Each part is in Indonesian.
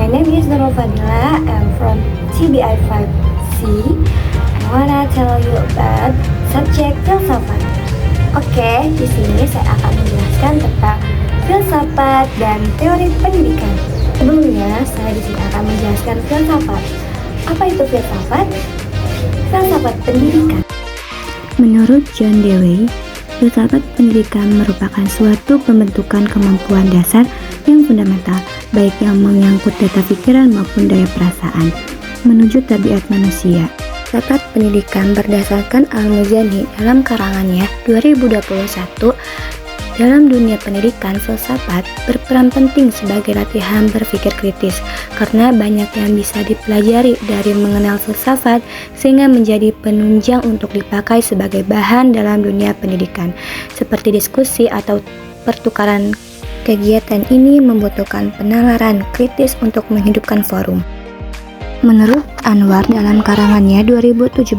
name is Nurul Fadila. I'm from TBI 5C. I wanna tell you about subjek filsafat. Oke, di sini saya akan menjelaskan tentang filsafat dan teori pendidikan. Sebelumnya, saya di sini akan menjelaskan filsafat. Apa itu filsafat? Filsafat pendidikan. Menurut John Dewey, filsafat pendidikan merupakan suatu pembentukan kemampuan dasar yang fundamental, baik yang menyangkut data pikiran maupun daya perasaan, menuju tabiat manusia. Filsafat pendidikan berdasarkan Al-Muzani dalam karangannya 2021, dalam dunia pendidikan, filsafat berperan penting sebagai latihan berpikir kritis karena banyak yang bisa dipelajari dari mengenal filsafat sehingga menjadi penunjang untuk dipakai sebagai bahan dalam dunia pendidikan. Seperti diskusi atau pertukaran, kegiatan ini membutuhkan penalaran kritis untuk menghidupkan forum. Menurut Anwar dalam karangannya 2017,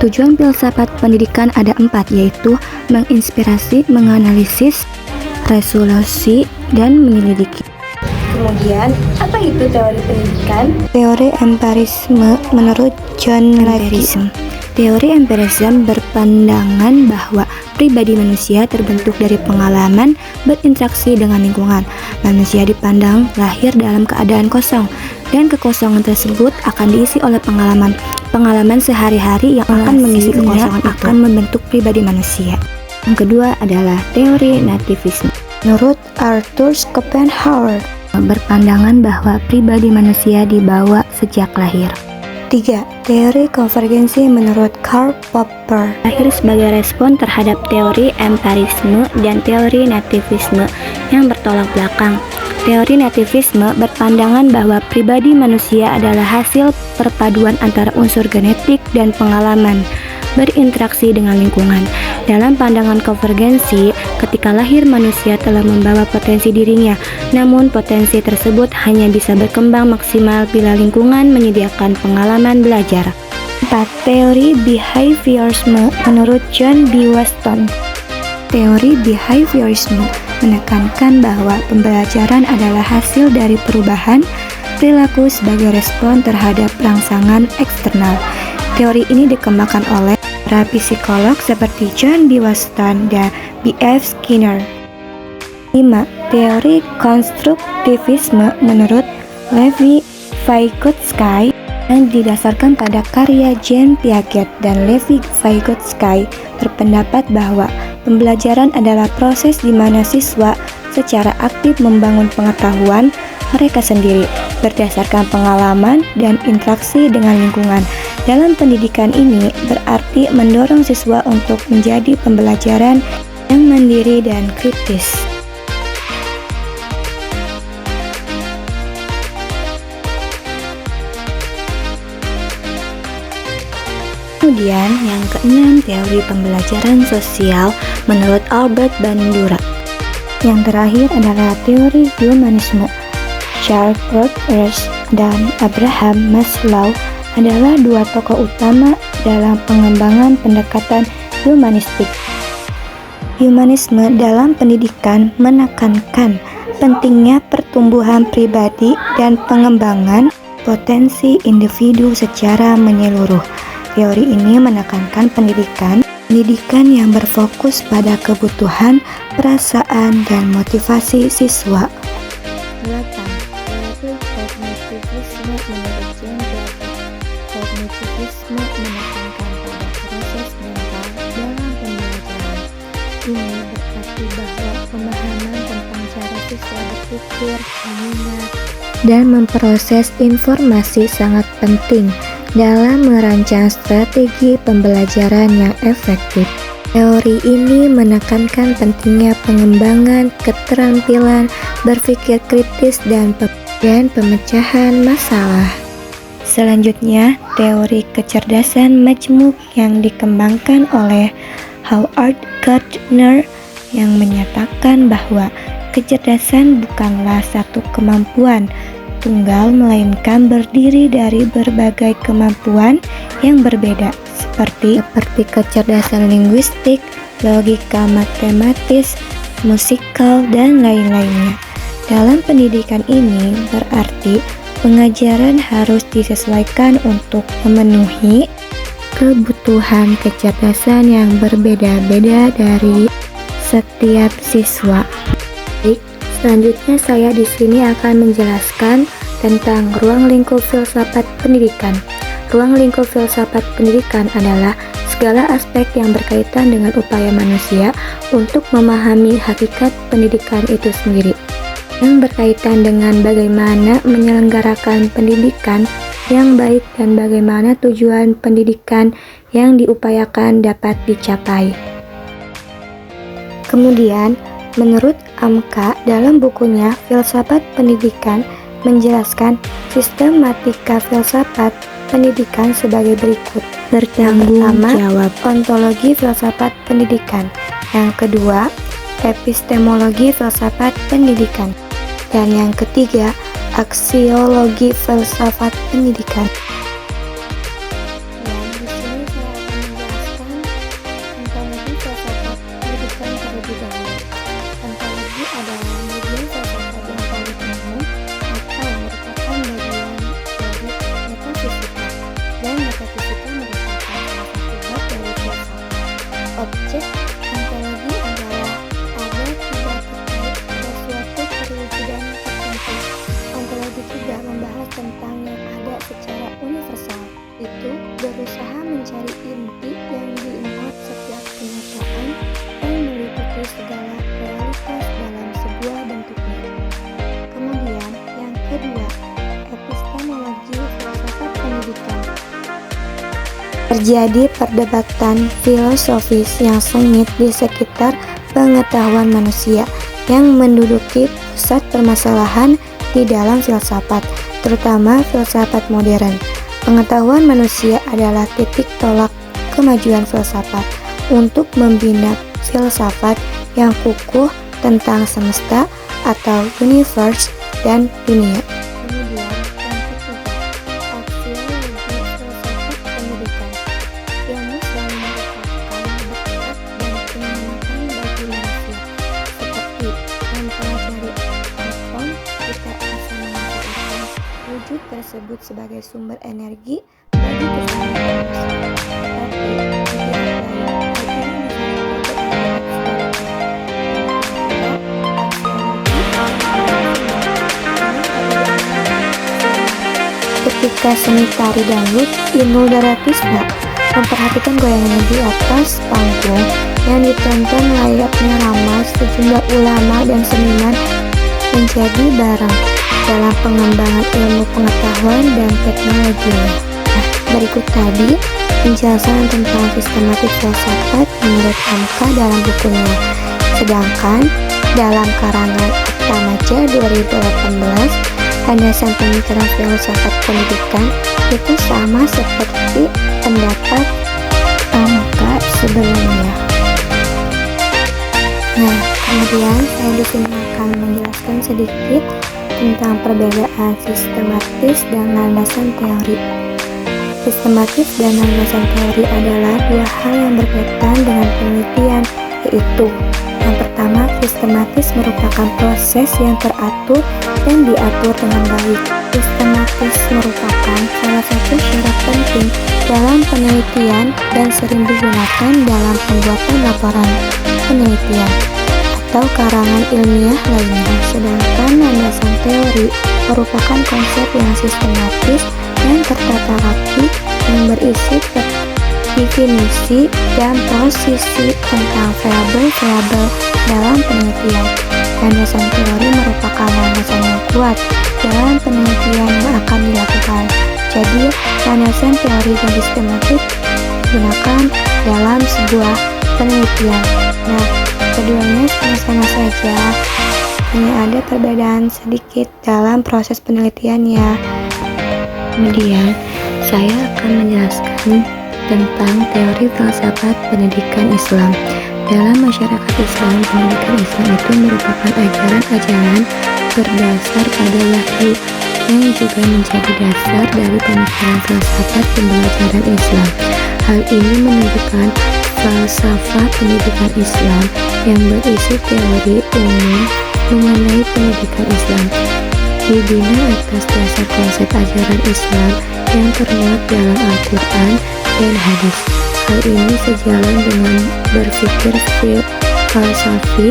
tujuan filsafat pendidikan ada 4, yaitu menginspirasi, menganalisis, resolusi, dan menyelidiki. Kemudian, apa itu teori pendidikan? Teori empirisme menurut John Levy. Teori empirisme berpandangan bahwa pribadi manusia terbentuk dari pengalaman berinteraksi dengan lingkungan. Manusia dipandang lahir dalam keadaan kosong, dan kekosongan tersebut akan diisi oleh pengalaman sehari-hari yang akan mengisi kekosongan akan membentuk pribadi manusia. Yang kedua adalah teori nativisme. Menurut Arthur Schopenhauer, berpandangan bahwa pribadi manusia dibawa sejak lahir. 3. Teori konvergensi menurut Karl Popper lahir sebagai respon terhadap teori empirisme dan teori nativisme yang bertolak belakang. Teori nativisme berpandangan bahwa pribadi manusia adalah hasil perpaduan antara unsur genetik dan pengalaman berinteraksi dengan lingkungan. Dalam pandangan konvergensi, ketika lahir manusia telah membawa potensi dirinya, namun potensi tersebut hanya bisa berkembang maksimal bila lingkungan menyediakan pengalaman belajar. 4. Teori behaviorisme menurut John B. Weston. Teori behaviorisme menekankan bahwa pembelajaran adalah hasil dari perubahan perilaku sebagai respon terhadap rangsangan eksternal. Teori ini dikembangkan oleh para psikolog seperti John B. Weston dan B.F. Skinner. 5. Teori konstruktivisme menurut Levi Vygotsky yang didasarkan pada karya Jean Piaget dan Levi Vygotsky berpendapat bahwa pembelajaran adalah proses di mana siswa secara aktif membangun pengetahuan mereka sendiri berdasarkan pengalaman dan interaksi dengan lingkungan. Dalam pendidikan ini berarti mendorong siswa untuk menjadi pembelajaran yang mandiri dan kritis. Kemudian yang keenam, teori pembelajaran sosial menurut Albert Bandura. Yang terakhir adalah teori humanisme. Charles Rogers dan Abraham Maslow adalah dua tokoh utama dalam pengembangan pendekatan humanistik. Humanisme dalam pendidikan menekankan pentingnya pertumbuhan pribadi dan pengembangan potensi individu secara menyeluruh. Teori ini menekankan pendidikan yang berfokus pada kebutuhan, perasaan, dan motivasi siswa. 8. Teori kognitivisme menurut Jean Piaget. Kognitivisme menekankan pada proses mental dalam pembelajaran. Ini berarti bahwa pemahaman tentang cara siswa berpikir, mengingat, dan memproses informasi sangat penting dalam merancang strategi pembelajaran yang efektif. Teori ini menekankan pentingnya pengembangan keterampilan berpikir kritis dan pemecahan masalah. Selanjutnya, teori kecerdasan majmuk yang dikembangkan oleh Howard Gardner yang menyatakan bahwa kecerdasan bukanlah satu kemampuan tunggal, melainkan berdiri dari berbagai kemampuan yang berbeda, seperti kecerdasan linguistik, logika matematis, musikal, dan lain-lainnya. Dalam pendidikan ini berarti Pengajaran harus disesuaikan untuk memenuhi kebutuhan kecerdasan yang berbeda-beda dari setiap siswa. Baik, selanjutnya saya di sini akan menjelaskan tentang ruang lingkup filsafat pendidikan. Ruang lingkup filsafat pendidikan adalah segala aspek yang berkaitan dengan upaya manusia untuk memahami hakikat pendidikan itu sendiri, yang berkaitan dengan bagaimana menyelenggarakan pendidikan yang baik dan bagaimana tujuan pendidikan yang diupayakan dapat dicapai. Kemudian, menurut Amka dalam bukunya Filsafat Pendidikan menjelaskan sistematika filsafat pendidikan sebagai berikut. Pertama, jawab ontologi filsafat pendidikan. Yang kedua, epistemologi filsafat pendidikan. Dan yang ketiga, aksiologi filsafat pendidikan. Dan di sini saya akan menjelaskan ontologi filsafat pendidikan terlebih dahulu. Ontologi adalah medium filsafat yang paling umum atau merupakan bagian dari metafisika, dan metafisika merupakan salah satu bab dari filsafat. Objek ontologi adalah ada tidak terkait pada suatu perwujudan tertentu. Ontologi juga membahas tentang yang ada secara universal, itu berusaha mencari inti yang dimuat setiap kenyataan yang meliputi segala realitas dalam sebuah bentuknya. Kemudian yang kedua, epistemologi filsafat pendidikan. Terjadi perdebatan filosofis yang sengit di sekitar pengetahuan manusia yang menduduki pusat permasalahan di dalam filsafat, terutama filsafat modern. Pengetahuan manusia adalah titik tolak kemajuan filsafat untuk membina filsafat yang kukuh tentang semesta atau universe dan dunia. Kemudian yang ketiga, aksiologi filsafat pendidikan. Ilmu selalu merupakan bekal dan penyemangat bagi manusia, seperti mempelajari atom, kita bisa memanfaatkan wujud tersebut sebagai sumber energi bagi keselamatan manusia. Tapi tidak lain ketika seni tari dangdut Inul Daratista memperhatikan goyangan di atas panggung yang ditonton layaknya ramai sejumlah ulama dan seniman menjadi barang dalam pengembangan ilmu pengetahuan dan teknologinya. Nah, berikut tadi penjelasan tentang sistematik filsafat menurut Amka dalam bukunya. Sedangkan dalam karangan Atmajaya 2018, landasan pemikiran filsafat pendidikan itu sama seperti pendapat Amka sebelumnya. Nah, kemudian saya di sini akan menjelaskan sedikit tentang perbedaan sistematis dan landasan teori. Sistematis dan landasan teori adalah dua hal yang berkaitan dengan penelitian, yaitu yang pertama, sistematis merupakan proses yang teratur dan diatur dengan baik. Sistematis merupakan salah satu syarat penting dalam penelitian dan sering digunakan dalam pembuatan laporan penelitian atau karangan ilmiah lainnya. Sedangkan landasan teori merupakan konsep yang sistematis dan tertata rapi yang berisi definisi dan posisi tentang variabel-variabel dalam penelitian. Landasan teori merupakan landasan yang kuat dalam penelitian yang akan dilakukan. Jadi, landasan teori dan sistematik digunakan dalam sebuah penelitian. Nah, keduanya sama-sama saja, hanya ada perbedaan sedikit dalam proses penelitiannya. Kemudian, saya akan menjelaskan tentang teori filsafat pendidikan Islam. Dalam masyarakat Islam, pendidikan Islam itu merupakan ajaran-ajaran berdasar pada wahyu yang juga menjadi dasar dari pemikiran filsafat pembelajaran Islam. Hal ini menunjukkan falsafah pendidikan Islam yang berisi teori umum mengenai pendidikan Islam. dibina atas dasar konsep ajaran Islam yang termuat dalam Al-Quran dan hadis. Hal ini sejalan dengan berpikir falsafi,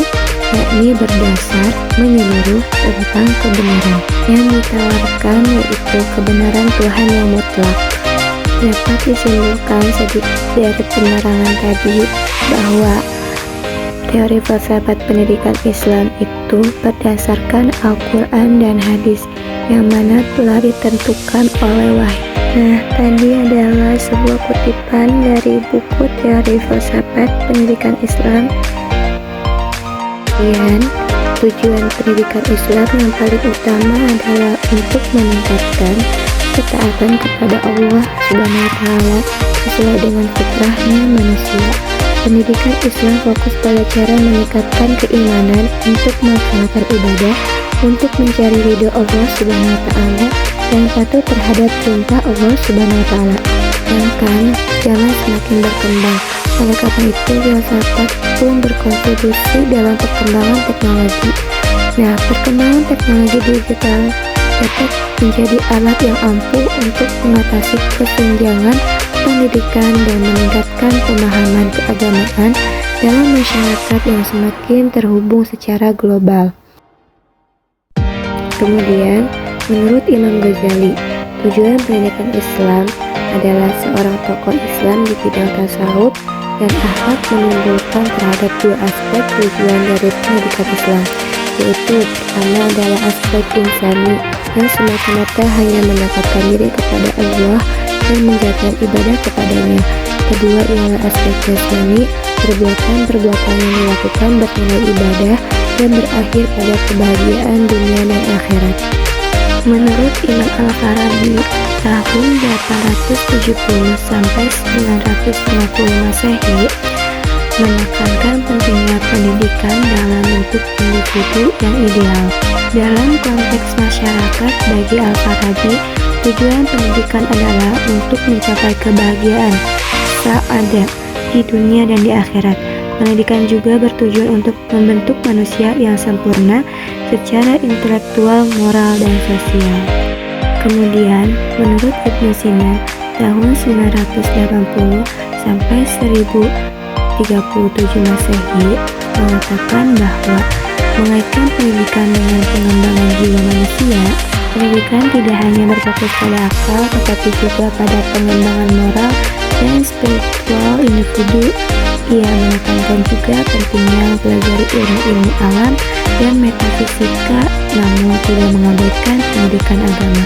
yakni berdasar menyeluruh tentang kebenaran yang ditawarkan, yaitu kebenaran Tuhan yang mutlak. Dapat disimpulkan sedikit dari penerangan tadi bahwa teori filsafat pendidikan Islam itu berdasarkan Al-Quran dan hadis yang mana telah ditentukan oleh wahyu. Nah, tadi adalah sebuah kutipan dari buku teori filsafat pendidikan Islam. Kemudian, tujuan pendidikan Islam yang paling utama adalah untuk meningkatkan ketaatan kepada Allah Subhanahu wa Ta'ala sesuai dengan fitrahnya manusia. Pendidikan Islam fokus pada cara meningkatkan keimanan untuk melaksanakan ibadah, untuk mencari ridho Allah Subhanahu wa Ta'ala dan patuh terhadap perintah Allah Subhanahu wa Ta'ala. Sedangkan zaman semakin berkembang, oleh karena itu filsafat pun berkontribusi dalam perkembangan teknologi. Nah, perkembangan teknologi digital dapat menjadi alat yang ampuh untuk mengatasi kesenjangan pendidikan dan meningkatkan pemahaman keagamaan dalam masyarakat yang semakin terhubung secara global. Kemudian, menurut Imam Ghazali, tujuan pendidikan Islam adalah seorang tokoh Islam di bidang tasawuf dan akhlak menimbulkan terhadap dua aspek tujuan dari pendidikan Islam, yaitu pertama adalah aspek insani yang semata-mata hanya mendekatkan diri kepada Allah dan menjaga ibadah kepadanya. Kedua ialah aspek jasmani, perbuatan-perbuatan yang dilakukan bernilai ibadah dan berakhir pada kebahagiaan dunia dan akhirat. Menurut Imam Al-Farabi, tahun 870 sampai 950 Masehi menekankan pentingnya pendidikan dalam bentuk individu yang ideal. Dalam konteks masyarakat, bagi Al-Farabi, tujuan pendidikan adalah untuk mencapai kebahagiaan sa'adah di dunia dan di akhirat. Pendidikan juga bertujuan untuk membentuk manusia yang sempurna secara intelektual, moral, dan sosial. Kemudian, menurut Ibnu Sina, tahun 980 sampai 1037 Masehi mengatakan bahwa mengaitkan pendidikan dengan pengembangan jiwa manusia, pendidikan tidak hanya berfokus pada akal, tetapi juga pada pengembangan moral dan spiritual individu. Ia menekankan juga pentingnya mempelajari ilmu-ilmu alam dan metafisika, namun tidak mengabaikan pendidikan agama.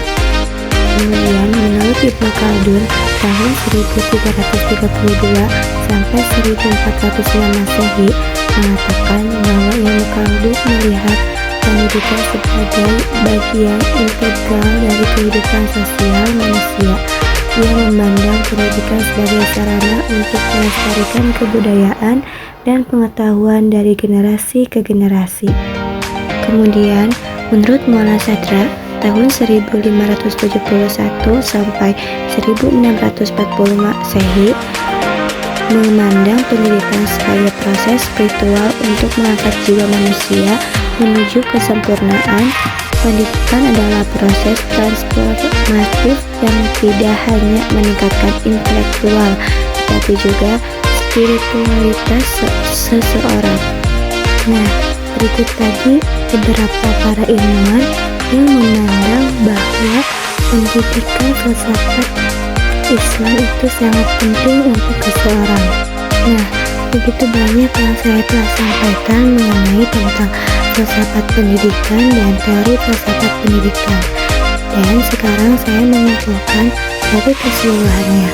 Kemudian, menurut Ibnu Khaldun, tahun 1332 sampai 1406 Masehi mengatakan bahwa Ibnu Khaldun melihat pendidikan sebagai bagian integral dari kehidupan sosial manusia. Ia memandang pendidikan sebagai sarana untuk melestarikan kebudayaan dan pengetahuan dari generasi ke generasi. Kemudian, menurut Mualla Sadra, tahun 1571 sampai 1640 Masehi memandang pendidikan sebagai proses spiritual untuk mengangkat jiwa manusia menuju kesempurnaan. Pendidikan adalah proses transformatif yang tidak hanya meningkatkan intelektual, tetapi juga spiritualitas seseorang. Nah, berikut tadi beberapa para ilmuwan yang memandang bahwa pendidikan filsafat Islam itu sangat penting untuk seseorang. Nah, begitu banyak yang saya telah sampaikan mengenai tentang filsafat pendidikan dan teori filsafat pendidikan. Dan sekarang saya menyimpulkan dari keseluruhannya.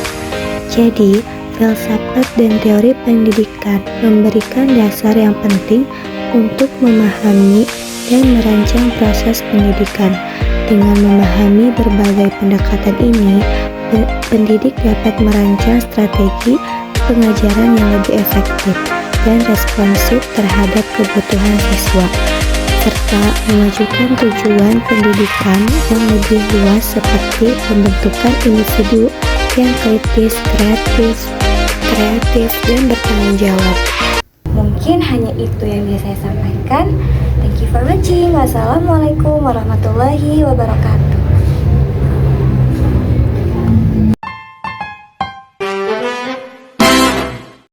Jadi, filsafat dan teori pendidikan memberikan dasar yang penting untuk memahami dan merancang proses pendidikan. Dengan memahami berbagai pendekatan ini, pendidik dapat merancang strategi pengajaran yang lebih efektif dan responsif terhadap kebutuhan siswa, serta memajukan tujuan pendidikan yang lebih luas seperti pembentukan individu yang kritis, kreatif, dan bertanggung jawab. Mungkin hanya itu yang bisa saya sampaikan. Thank you for watching. Wassalamualaikum warahmatullahi wabarakatuh.